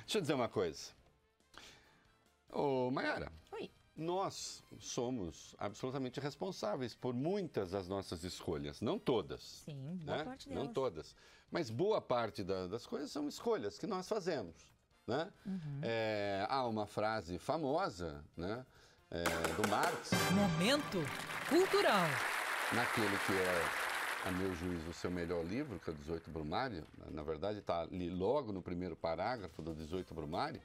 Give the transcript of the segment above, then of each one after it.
Deixa eu dizer uma coisa. Ô, Mayara. Oi. Nós somos absolutamente responsáveis por muitas das nossas escolhas. Não todas. Sim, boa parte delas. Não todas. Mas boa parte das coisas são escolhas que nós fazemos. Né? Há uma frase famosa, né? Do Marx. Momento cultural. Naquele que é, a meu juízo, o seu melhor livro, que é o 18 Brumário. Na verdade, está ali logo no primeiro parágrafo do 18 Brumário.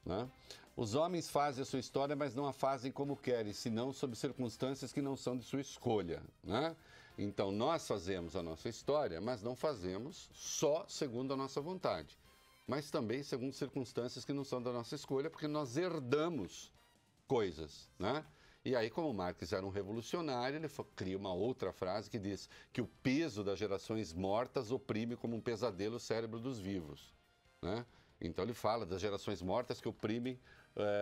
Né? Os homens fazem a sua história, mas não a fazem como querem, senão sob circunstâncias que não são de sua escolha. Né? Então, nós fazemos a nossa história, mas não fazemos só segundo a nossa vontade, mas também segundo circunstâncias que não são da nossa escolha, porque nós herdamos coisas. Né? E aí, como Marx era um revolucionário, ele cria uma outra frase que diz que o peso das gerações mortas oprime como um pesadelo o cérebro dos vivos. Né? Então ele fala das gerações mortas que oprimem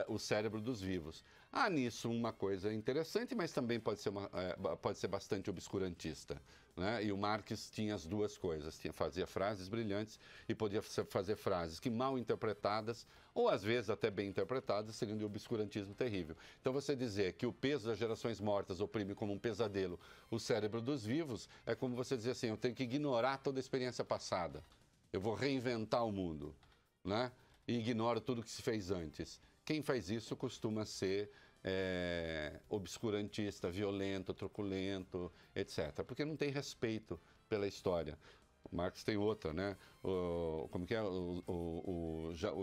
o cérebro dos vivos. Há nisso uma coisa interessante, mas também pode ser bastante obscurantista. Né? E o Marx tinha as duas coisas, fazia frases brilhantes e podia fazer frases que mal interpretadas, ou às vezes até bem interpretadas, seriam de obscurantismo terrível. Então você dizer que o peso das gerações mortas oprime como um pesadelo o cérebro dos vivos, é como você dizer assim, eu tenho que ignorar toda a experiência passada, eu vou reinventar o mundo. Né? E ignora tudo que se fez antes. Quem faz isso costuma ser obscurantista, violento, truculento, etc. Porque não tem respeito pela história. O Marx tem outra, né? Como que é?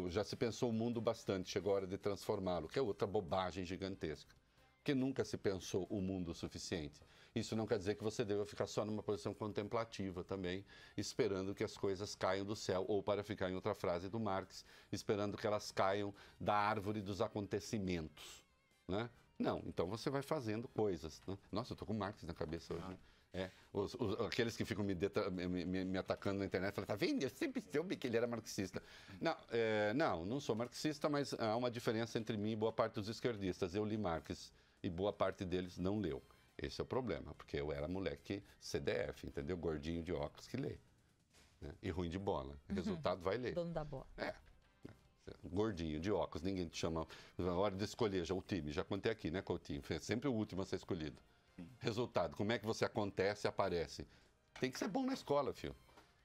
Já se pensou o mundo bastante, chegou a hora de transformá-lo, que é outra bobagem gigantesca. Porque nunca se pensou o mundo o suficiente. Isso não quer dizer que você deva ficar só numa posição contemplativa também, esperando que as coisas caiam do céu, ou para ficar em outra frase do Marx, esperando que elas caiam da árvore dos acontecimentos. Né? Não, então você vai fazendo coisas. Né? Nossa, eu estou com Marx na cabeça hoje. Né? Aqueles que ficam me atacando na internet, falam, tá vendo? Eu sempre soube que ele era marxista. Não sou marxista, mas há uma diferença entre mim e boa parte dos esquerdistas. Eu li Marx e boa parte deles não leu. Esse é o problema, porque eu era moleque CDF, entendeu? Gordinho de óculos que lê. Né? E ruim de bola. Resultado, vai ler. Dono da bola. Gordinho de óculos, ninguém te chama. Na hora de escolher já o time, já contei aqui, né, Coutinho? Foi sempre o último a ser escolhido. Resultado, como é que você acontece e aparece? Tem que ser bom na escola, filho.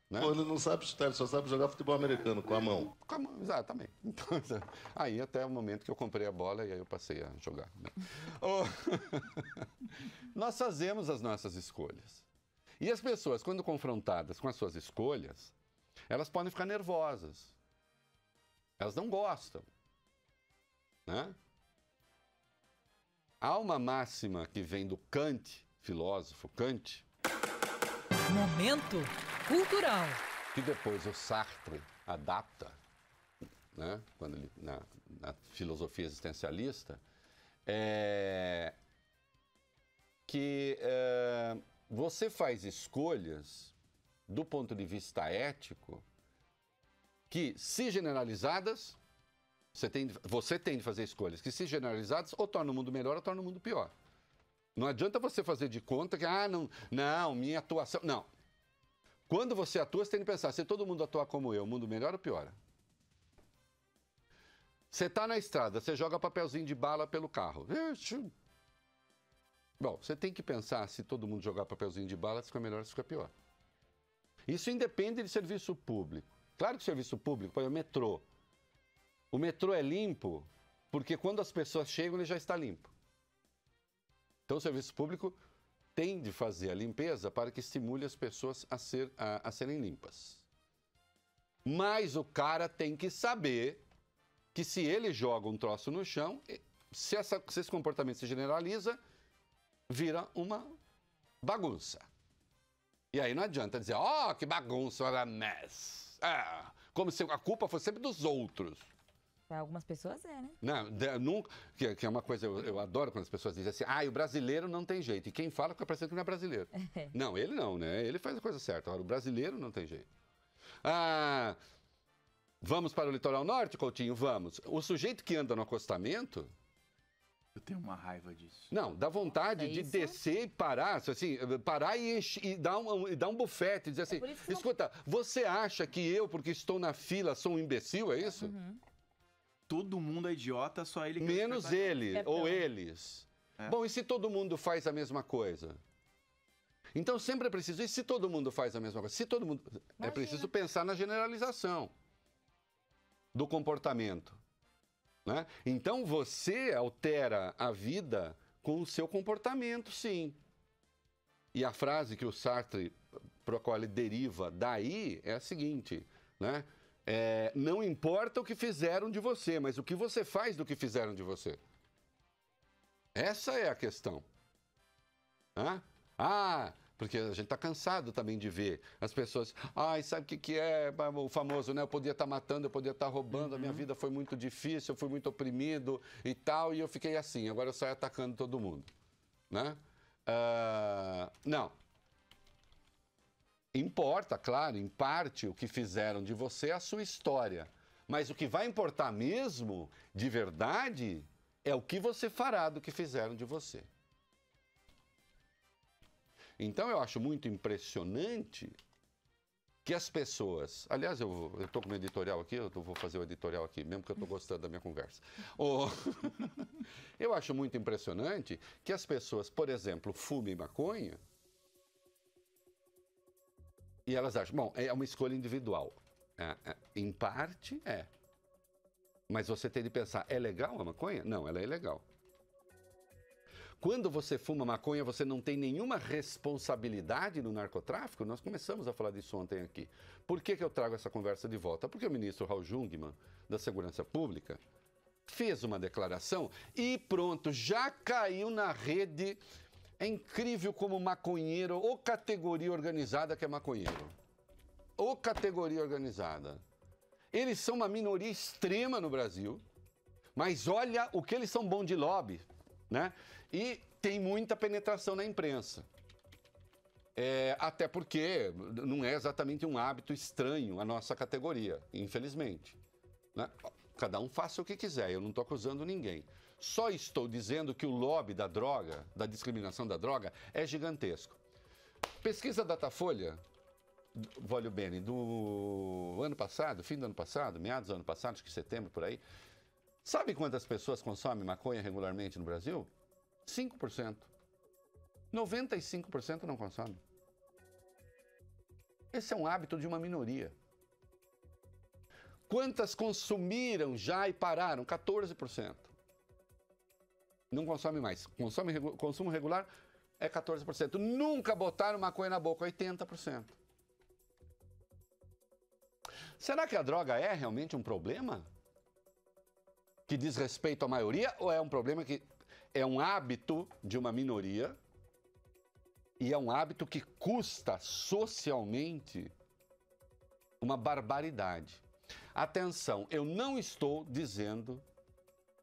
Né? Pô, ele não sabe chutar, ele só sabe jogar futebol americano com a mão. Com a mão, exatamente. Então, aí até o momento que eu comprei a bola e aí eu passei a jogar. Né? Nós fazemos as nossas escolhas. E as pessoas, quando confrontadas com as suas escolhas, elas podem ficar nervosas. Elas não gostam. Né? Há uma máxima que vem do Kant, filósofo Kant. Momento cultural. Que depois o Sartre adapta, né, quando ele, na filosofia existencialista, que você faz escolhas do ponto de vista ético que, se generalizadas, você tem de fazer escolhas que, se generalizadas, ou tornam o mundo melhor ou tornam o mundo pior. Não adianta você fazer de conta que, não, minha atuação... Não. Quando você atua, você tem que pensar, se todo mundo atuar como eu, o mundo melhora ou piora? Você está na estrada, você joga papelzinho de bala pelo carro. Bom, você tem que pensar, se todo mundo jogar papelzinho de bala, se fica melhor ou se fica pior. Isso independe de serviço público. Claro que o serviço público, por exemplo, o metrô. O metrô é limpo porque quando as pessoas chegam, ele já está limpo. Então, o serviço público tem de fazer a limpeza para que estimule as pessoas a serem limpas. Mas o cara tem que saber que se ele joga um troço no chão, se esse comportamento se generaliza, vira uma bagunça. E aí não adianta dizer, que bagunça, olha a mess. Como se a culpa fosse sempre dos outros. Para algumas pessoas né? Não, que é uma coisa, eu adoro quando as pessoas dizem assim, o brasileiro não tem jeito. E quem fala fica parecendo que não é brasileiro. Não, ele não, né? Ele faz a coisa certa. Agora, o brasileiro não tem jeito. Vamos para o litoral norte, Coutinho? Vamos. O sujeito que anda no acostamento, Eu tenho uma raiva disso. Não, dá vontade de descer e parar, assim, parar e dar um bufete, dizer assim, escuta, você acha que eu, porque estou na fila, sou um imbecil, é isso? Todo mundo é idiota, só ele que Menos ele, ou eles. Bom, e se todo mundo faz a mesma coisa? Então sempre é preciso, e se todo mundo faz a mesma coisa? Se todo mundo... É preciso pensar na generalização do comportamento. Né? Então você altera a vida com o seu comportamento, sim. E a frase que o Sartre, para a qual ele deriva daí, é a seguinte, né? Não importa o que fizeram de você, mas o que você faz do que fizeram de você. Essa é a questão. Porque a gente está cansado também de ver as pessoas... sabe o que é o famoso, né? Eu podia estar matando, eu podia estar roubando, a minha vida foi muito difícil, eu fui muito oprimido e tal, e eu fiquei assim, agora eu saio atacando todo mundo. Né? Não. Importa, claro, em parte, o que fizeram de você é a sua história. Mas o que vai importar mesmo, de verdade, é o que você fará do que fizeram de você. Então, eu acho muito impressionante que as pessoas... Aliás, eu estou com meu editorial aqui, eu vou fazer o editorial aqui, mesmo que eu estou gostando da minha conversa. Eu acho muito impressionante que as pessoas, por exemplo, fumem maconha e elas acham, bom, é uma escolha individual. Em parte, é. Mas você tem de pensar, é legal a maconha? Não, ela é ilegal. Quando você fuma maconha, você não tem nenhuma responsabilidade no narcotráfico? Nós começamos a falar disso ontem aqui. Por que eu trago essa conversa de volta? Porque o ministro Raul Jungmann, da Segurança Pública, fez uma declaração e pronto, já caiu na rede. É incrível como maconheiro, ou categoria organizada que é maconheiro. Ou categoria organizada. Eles são uma minoria extrema no Brasil, mas olha o que eles são bons de lobby, né? E tem muita penetração na imprensa. Até porque não é exatamente um hábito estranho a nossa categoria, infelizmente. Né? Cada um faça o que quiser, eu não estou acusando ninguém. Só estou dizendo que o lobby da droga, da discriminação da droga, é gigantesco. Pesquisa Datafolha, Voglio Bene, do ano passado, fim do ano passado, meados do ano passado, acho que setembro, por aí. Sabe quantas pessoas consomem maconha regularmente no Brasil? 5%. 95% não consome. Esse é um hábito de uma minoria. Quantas consumiram já e pararam? 14%. Não consome mais. Consumo regular é 14%. Nunca botaram maconha na boca, 80%. Será que a droga é realmente um problema? Que diz respeito à maioria, ou é um problema que é um hábito de uma minoria e é um hábito que custa socialmente uma barbaridade? Atenção, eu não estou dizendo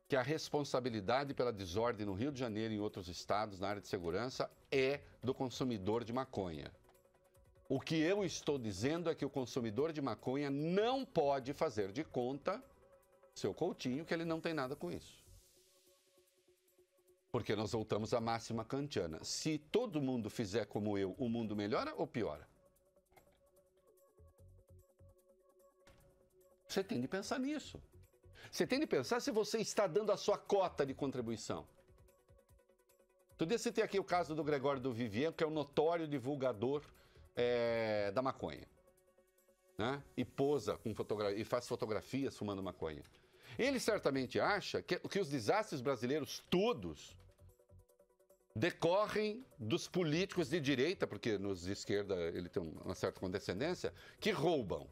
que a responsabilidade pela desordem no Rio de Janeiro e em outros estados na área de segurança é do consumidor de maconha. O que eu estou dizendo é que o consumidor de maconha não pode fazer de conta, seu Coutinho, que ele não tem nada com isso. Porque nós voltamos à máxima kantiana. Se todo mundo fizer como eu, o mundo melhora ou piora? Você tem de pensar nisso. Você tem de pensar se você está dando a sua cota de contribuição. Outro dia citei aqui o caso do Gregório do Vivier, que é um notório divulgador da maconha. Né? E posa com e faz fotografias fumando maconha. Ele certamente acha que os desastres brasileiros todos decorrem dos políticos de direita, porque nos de esquerda ele tem uma certa condescendência, que roubam.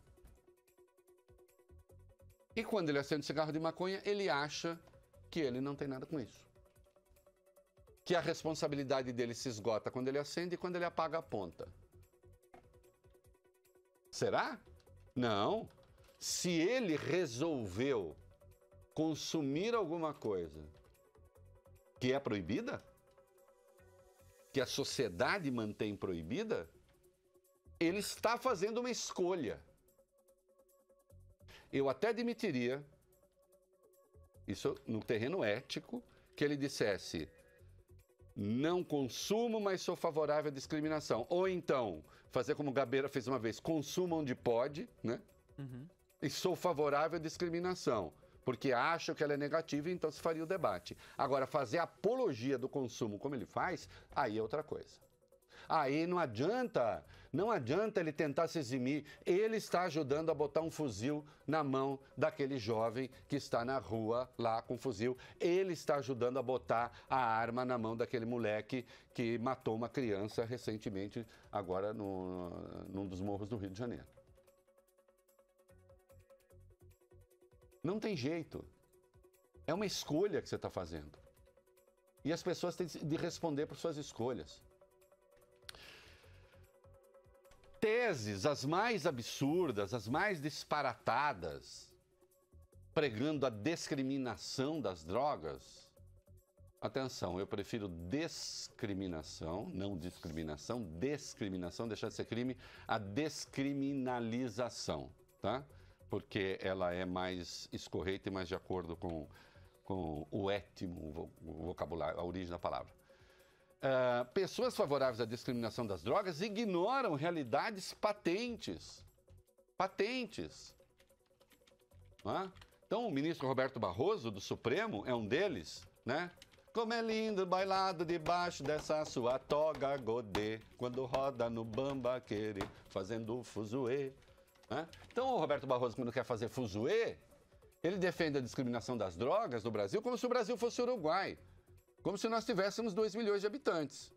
E quando ele acende cigarro de maconha, ele acha que ele não tem nada com isso. Que a responsabilidade dele se esgota quando ele acende e quando ele apaga a ponta. Será? Não. Se ele resolveu consumir alguma coisa que é proibida, que a sociedade mantém proibida, ele está fazendo uma escolha. Eu até admitiria, isso no terreno ético, que ele dissesse: não consumo, mas sou favorável à discriminação. Ou então, fazer como o Gabeira fez uma vez: consuma onde pode, né? E sou favorável à discriminação, porque acho que ela é negativa, então se faria o debate. Agora, fazer apologia do consumo como ele faz, aí é outra coisa. Aí não adianta ele tentar se eximir. Ele está ajudando a botar um fuzil na mão daquele jovem que está na rua lá com fuzil. Ele está ajudando a botar a arma na mão daquele moleque que matou uma criança recentemente, agora num dos morros do Rio de Janeiro. Não tem jeito. É uma escolha que você está fazendo. E as pessoas têm de responder por suas escolhas. Teses as mais absurdas, as mais disparatadas, pregando a discriminação das drogas. Atenção, eu prefiro discriminação, não discriminação, discriminação, deixar de ser crime, a descriminalização, tá? Porque ela é mais escorreita e mais de acordo com o étimo, o vocabulário, a origem da palavra. Pessoas favoráveis à discriminação das drogas ignoram realidades patentes. Então, o ministro Roberto Barroso, do Supremo, é um deles, né? Como é lindo bailado debaixo dessa sua toga godê, quando roda no bambaquere, fazendo fuzuê. Né? Então, o Roberto Barroso, quando quer fazer fuzuê, ele defende a discriminação das drogas no Brasil como se o Brasil fosse o Uruguai. Como se nós tivéssemos 2 milhões de habitantes.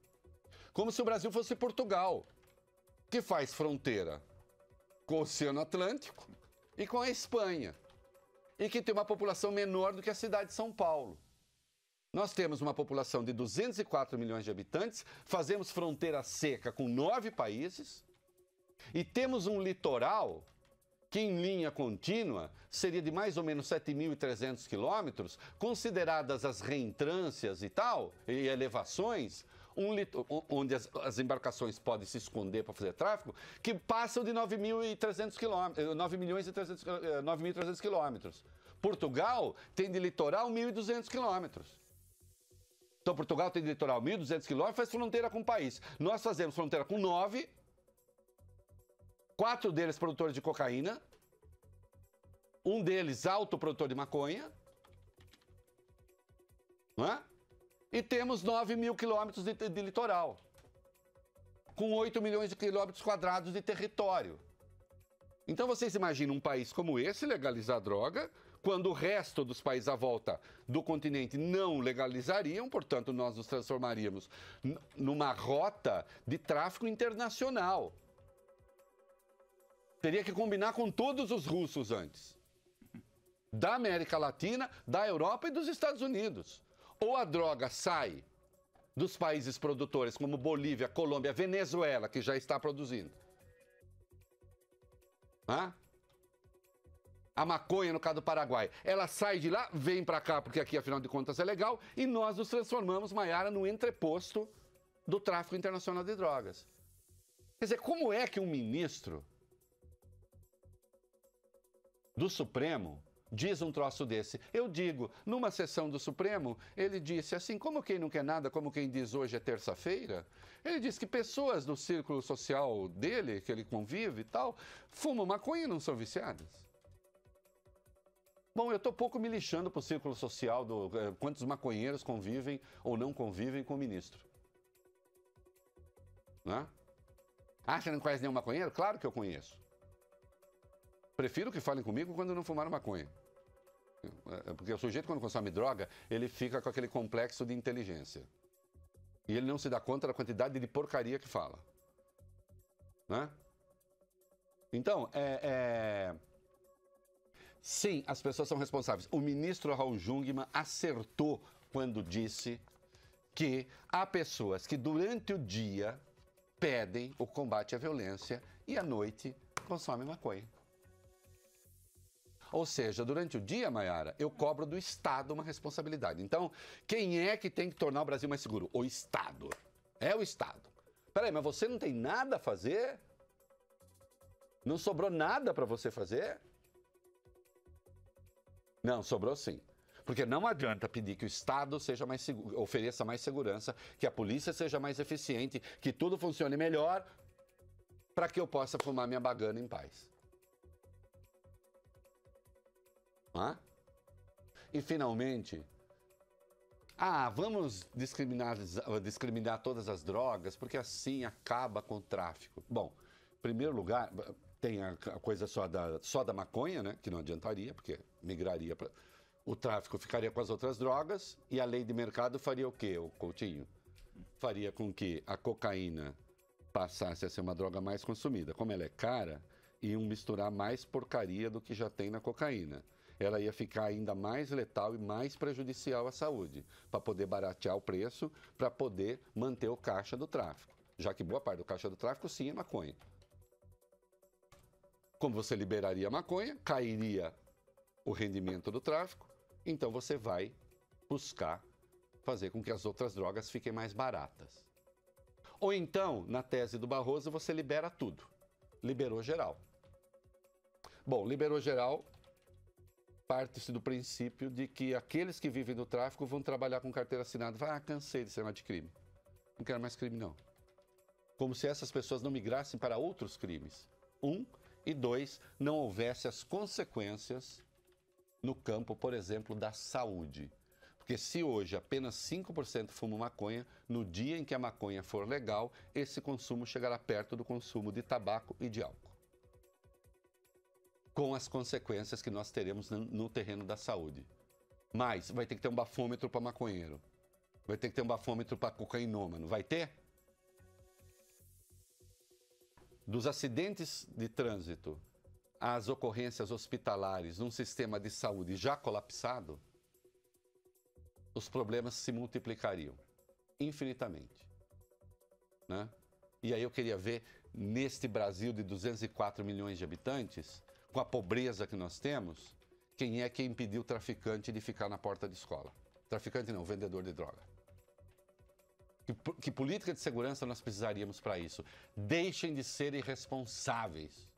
Como se o Brasil fosse Portugal, que faz fronteira com o Oceano Atlântico e com a Espanha. E que tem uma população menor do que a cidade de São Paulo. Nós temos uma população de 204 milhões de habitantes, fazemos fronteira seca com 9 países e temos um litoral que em linha contínua seria de mais ou menos 7.300 quilômetros, consideradas as reentrâncias e tal, e elevações, onde as embarcações podem se esconder para fazer tráfego, que passam de 9.300 quilômetros, 9.300 quilômetros. Portugal tem de litoral 1.200 quilômetros. Então, Portugal tem de litoral 1.200 quilômetros, faz fronteira com o país. Nós fazemos fronteira com 9, 4 deles produtores de cocaína, um deles autoprodutor de maconha, não é? E temos 9.000 quilômetros de litoral, com 8 milhões de quilômetros quadrados de território. Então vocês imaginam um país como esse legalizar droga, quando o resto dos países à volta do continente não legalizariam, portanto nós nos transformaríamos numa rota de tráfico internacional. Teria que combinar com todos os russos antes. Da América Latina, da Europa e dos Estados Unidos. Ou a droga sai dos países produtores como Bolívia, Colômbia, Venezuela, que já está produzindo. A maconha, no caso do Paraguai, ela sai de lá, vem para cá, porque aqui, afinal de contas, é legal, e nós nos transformamos, Maiara, no entreposto do tráfico internacional de drogas. Quer dizer, como é que um ministro do Supremo diz um troço desse? Eu digo, numa sessão do Supremo, ele disse assim, como quem não quer nada, como quem diz hoje é terça-feira, ele disse que pessoas do círculo social dele, que ele convive e tal, fumam maconha e não são viciadas. Bom, eu estou pouco me lixando para o círculo social do quantos maconheiros convivem ou não convivem com o ministro. Não é? Acha que não conhece nenhum maconheiro? Claro que eu conheço. Prefiro que falem comigo quando não fumaram maconha. Porque o sujeito, quando consome droga, ele fica com aquele complexo de inteligência. E ele não se dá conta da quantidade de porcaria que fala. Né? Então, sim, as pessoas são responsáveis. O ministro Raul Jungmann acertou quando disse que há pessoas que durante o dia pedem o combate à violência e à noite consomem maconha. Ou seja, durante o dia, Maiara, eu cobro do Estado uma responsabilidade. Então, quem é que tem que tornar o Brasil mais seguro? O Estado. É o Estado. Peraí, mas você não tem nada a fazer? Não sobrou nada para você fazer? Não, sobrou sim. Porque não adianta pedir que o Estado seja mais ofereça mais segurança, que a polícia seja mais eficiente, que tudo funcione melhor para que eu possa fumar minha bagana em paz. E finalmente, vamos discriminar todas as drogas, porque assim acaba com o tráfico. Bom, em primeiro lugar, tem a coisa só da maconha, né? Que não adiantaria, porque migraria para... O tráfico ficaria com as outras drogas e a lei de mercado faria o quê, o Coutinho? Faria com que a cocaína passasse a ser uma droga mais consumida. Como ela é cara, iam misturar mais porcaria do que já tem na cocaína. Ela ia ficar ainda mais letal e mais prejudicial à saúde, para poder baratear o preço, para poder manter o caixa do tráfico. Já que boa parte do caixa do tráfico, sim, é maconha. Como você liberaria a maconha, cairia o rendimento do tráfico, então você vai buscar fazer com que as outras drogas fiquem mais baratas. Ou então, na tese do Barroso, você libera tudo. Liberou geral. Bom, liberou geral, parte-se do princípio de que aqueles que vivem do tráfico vão trabalhar com carteira assinada. Cansei desse negócio de crime. Não quero mais crime, não. Como se essas pessoas não migrassem para outros crimes. 1, e 2, não houvesse as consequências no campo, por exemplo, da saúde. Porque se hoje apenas 5% fumam maconha, no dia em que a maconha for legal, esse consumo chegará perto do consumo de tabaco e de álcool. Com as consequências que nós teremos no terreno da saúde. Mas vai ter que ter um bafômetro para maconheiro. Vai ter que ter um bafômetro para cocainômano. Vai ter? Dos acidentes de trânsito às ocorrências hospitalares num sistema de saúde já colapsado, os problemas se multiplicariam infinitamente. Né? E aí eu queria ver, neste Brasil de 204 milhões de habitantes, com a pobreza que nós temos, quem é que impediu o traficante de ficar na porta de escola? Traficante não, vendedor de droga. Que política de segurança nós precisaríamos para isso? Deixem de ser irresponsáveis.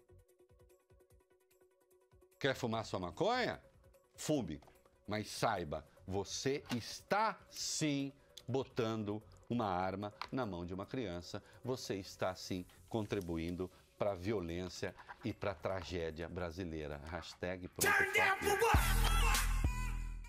Quer fumar sua maconha? Fume. Mas saiba, você está sim botando uma arma na mão de uma criança. Você está sim contribuindo para a violência e para a tragédia brasileira. Hashtag pronto.